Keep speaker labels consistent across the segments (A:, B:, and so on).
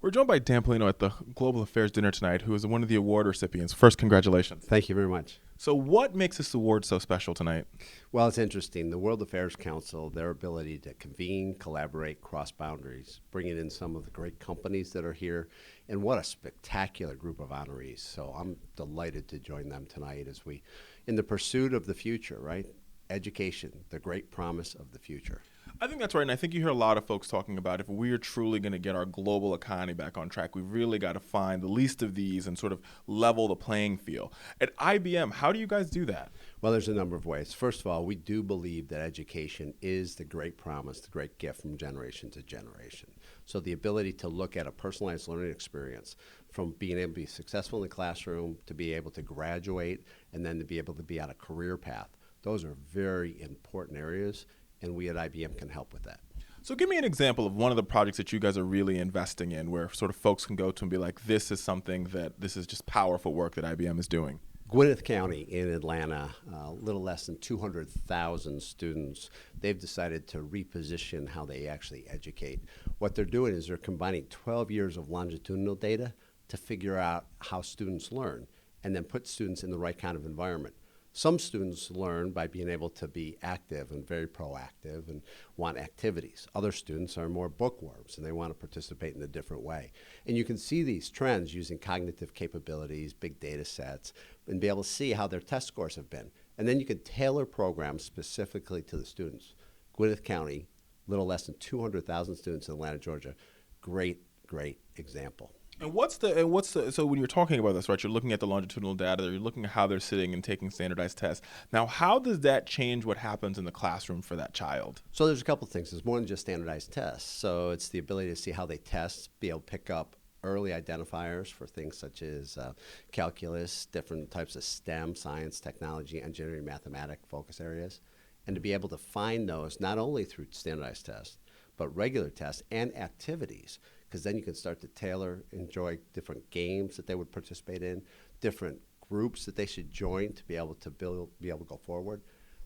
A: We're joined by Dan Pelino at the Global Affairs Dinner tonight, who is one of the award recipients. First, congratulations.
B: Thank you very much.
A: So what makes this award so special tonight?
B: Well, it's interesting. The World Affairs Council, their ability to convene, collaborate, cross boundaries, bringing in some of the great companies that are here, and what a spectacular group of honorees. So I'm delighted to join them tonight as we, in the pursuit of the future, right? Education, the great promise of the future.
A: I think that's right, and I think you hear a lot of folks talking about if we're truly going to get our global economy back on track, we've really got to find the least of these and sort of level the playing field. At IBM, how do you guys do that?
B: Well, there's a number of ways. First of all, we do believe that education is the great promise, the great gift from generation to generation. So the ability to look at a personalized learning experience from being able to be successful in the classroom, to be able to graduate, and then to be able to be on a career path, those are very important areas, and we at IBM can help with that.
A: So give me an example of one of the projects that you guys are really investing in where sort of folks can go to and be like, this is something that this is just powerful work that IBM is doing.
B: Gwinnett County in Atlanta, a little less than 200,000 students, they've decided to reposition how they actually educate. What they're doing is they're combining 12 years of longitudinal data to figure out how students learn and then put students in the right kind of environment. Some students learn by being able to be active and very proactive and want activities. Other students are more bookworms and they want to participate in a different way. And you can see these trends using cognitive capabilities, big data sets, and be able to see how their test scores have been. And then you can tailor programs specifically to the students. Gwinnett County, little less than 200,000 students in Atlanta, Georgia. Great, great example.
A: And so when you're talking about this, right, you're looking at the longitudinal data, you're looking at how they're sitting and taking standardized tests. Now, how does that change what happens in the classroom for that child?
B: So there's a couple of things. There's more than just standardized tests. So it's the ability to see how they test, be able to pick up early identifiers for things such as calculus, different types of STEM, science, technology, engineering, mathematics focus areas, and to be able to find those not only through standardized tests, but regular tests and activities, because then you can start to tailor, enjoy different games that they would participate in, different groups that they should join to be able to be able to go forward.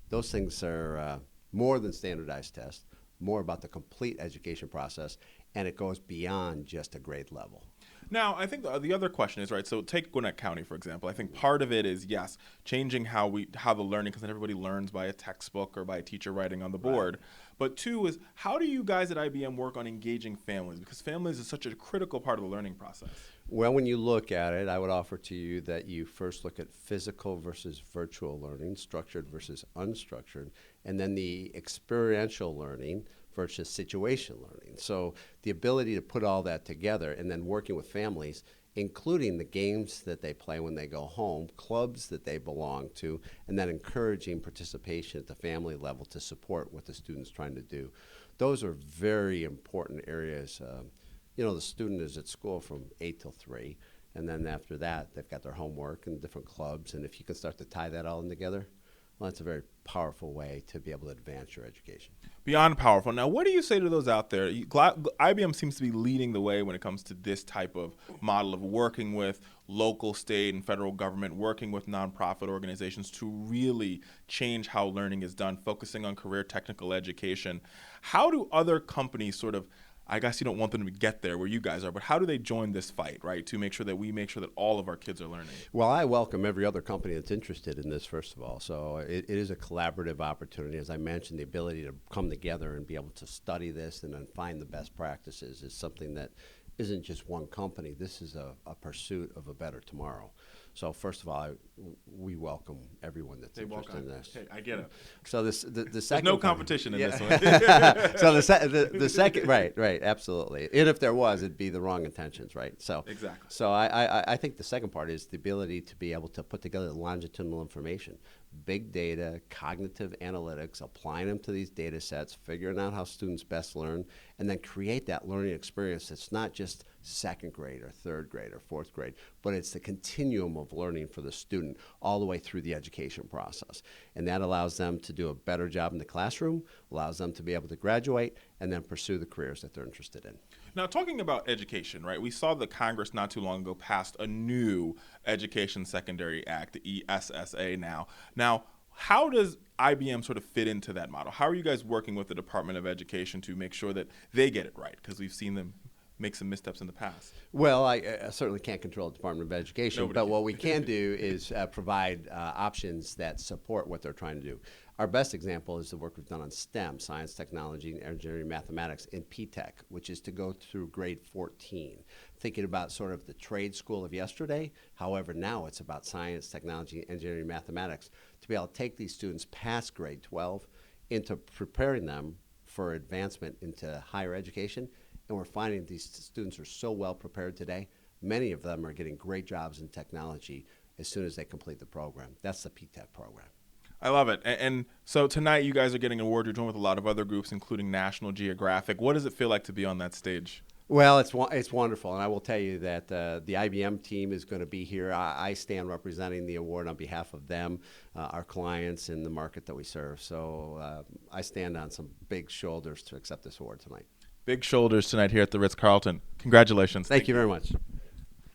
B: Those things are more than standardized tests, more about the complete education process, and it goes beyond just a grade level.
A: Now, I think the other question is, right, so take Gwinnett County, for example. I think part of it is, yes, changing how the learning, because not everybody learns by a textbook or by a teacher writing on the board. Right. But two is, how do you guys at IBM work on engaging families? Because families is such a critical part of the learning process.
B: Well, when you look at it, I would offer to you that you first look at physical versus virtual learning, structured versus unstructured, and then the experiential learning versus situation learning. So the ability to put all that together and then working with families, including the games that they play when they go home, clubs that they belong to, and then encouraging participation at the family level to support what the student's trying to do. Those are very important areas. The student is at school from 8 till 3, and then after that, they've got their homework and different clubs, and if you can start to tie that all in together, well, that's a very powerful way to be able to advance your education.
A: Beyond powerful. Now, what do you say to those out there? IBM seems to be leading the way when it comes to this type of model of working with local, state, and federal government, working with nonprofit organizations to really change how learning is done, focusing on career technical education. How do other companies sort of, I guess you don't want them to get there where you guys are, but how do they join this fight, right, to make sure that all of our kids are learning?
B: Well, I welcome every other company that's interested in this, first of all. So it is a collaborative opportunity. As I mentioned, the ability to come together and be able to study this and then find the best practices is something that isn't just one company. This is a pursuit of a better tomorrow. So first of all, we welcome everyone that's interested in this.
A: Hey, I get it.
B: So the second.
A: There's no competition in this one.
B: So the second, right, absolutely. And if there was, it'd be the wrong intentions, right? So
A: exactly.
B: So I think the second part is the ability to be able to put together longitudinal information, big data, cognitive analytics, applying them to these data sets, figuring out how students best learn, and then create that learning experience that's not just second grade or third grade or fourth grade, but it's the continuum of learning for the student all the way through the education process. And that allows them to do a better job in the classroom, allows them to be able to graduate, and then pursue the careers that they're interested in.
A: Now, talking about education, right, we saw that Congress not too long ago passed a new Education Secondary Act, the ESSA now. Now, how does IBM sort of fit into that model? How are you guys working with the Department of Education to make sure that they get it right? Because we've seen them make some missteps in the past?
B: Well, I certainly can't control the Department of Education,
A: Nobody
B: but
A: can.
B: what we can do is provide options that support what they're trying to do. Our best example is the work we've done on STEM, science, technology, engineering, mathematics, in PTech, which is to go through grade 14, thinking about sort of the trade school of yesterday. However, now it's about science, technology, engineering, mathematics, to be able to take these students past grade 12 into preparing them for advancement into higher education. And we're finding these students are so well prepared today. Many of them are getting great jobs in technology as soon as they complete the program. That's the PTech program.
A: I love it. And so tonight you guys are getting an award. You're joined with a lot of other groups, including National Geographic. What does it feel like to be on that stage?
B: Well, it's wonderful, and I will tell you that the IBM team is going to be here. I stand representing the award on behalf of them, our clients, and the market that we serve. So I stand on some big shoulders to accept this award tonight.
A: Big shoulders tonight here at the Ritz-Carlton. Congratulations.
B: Thank you very much.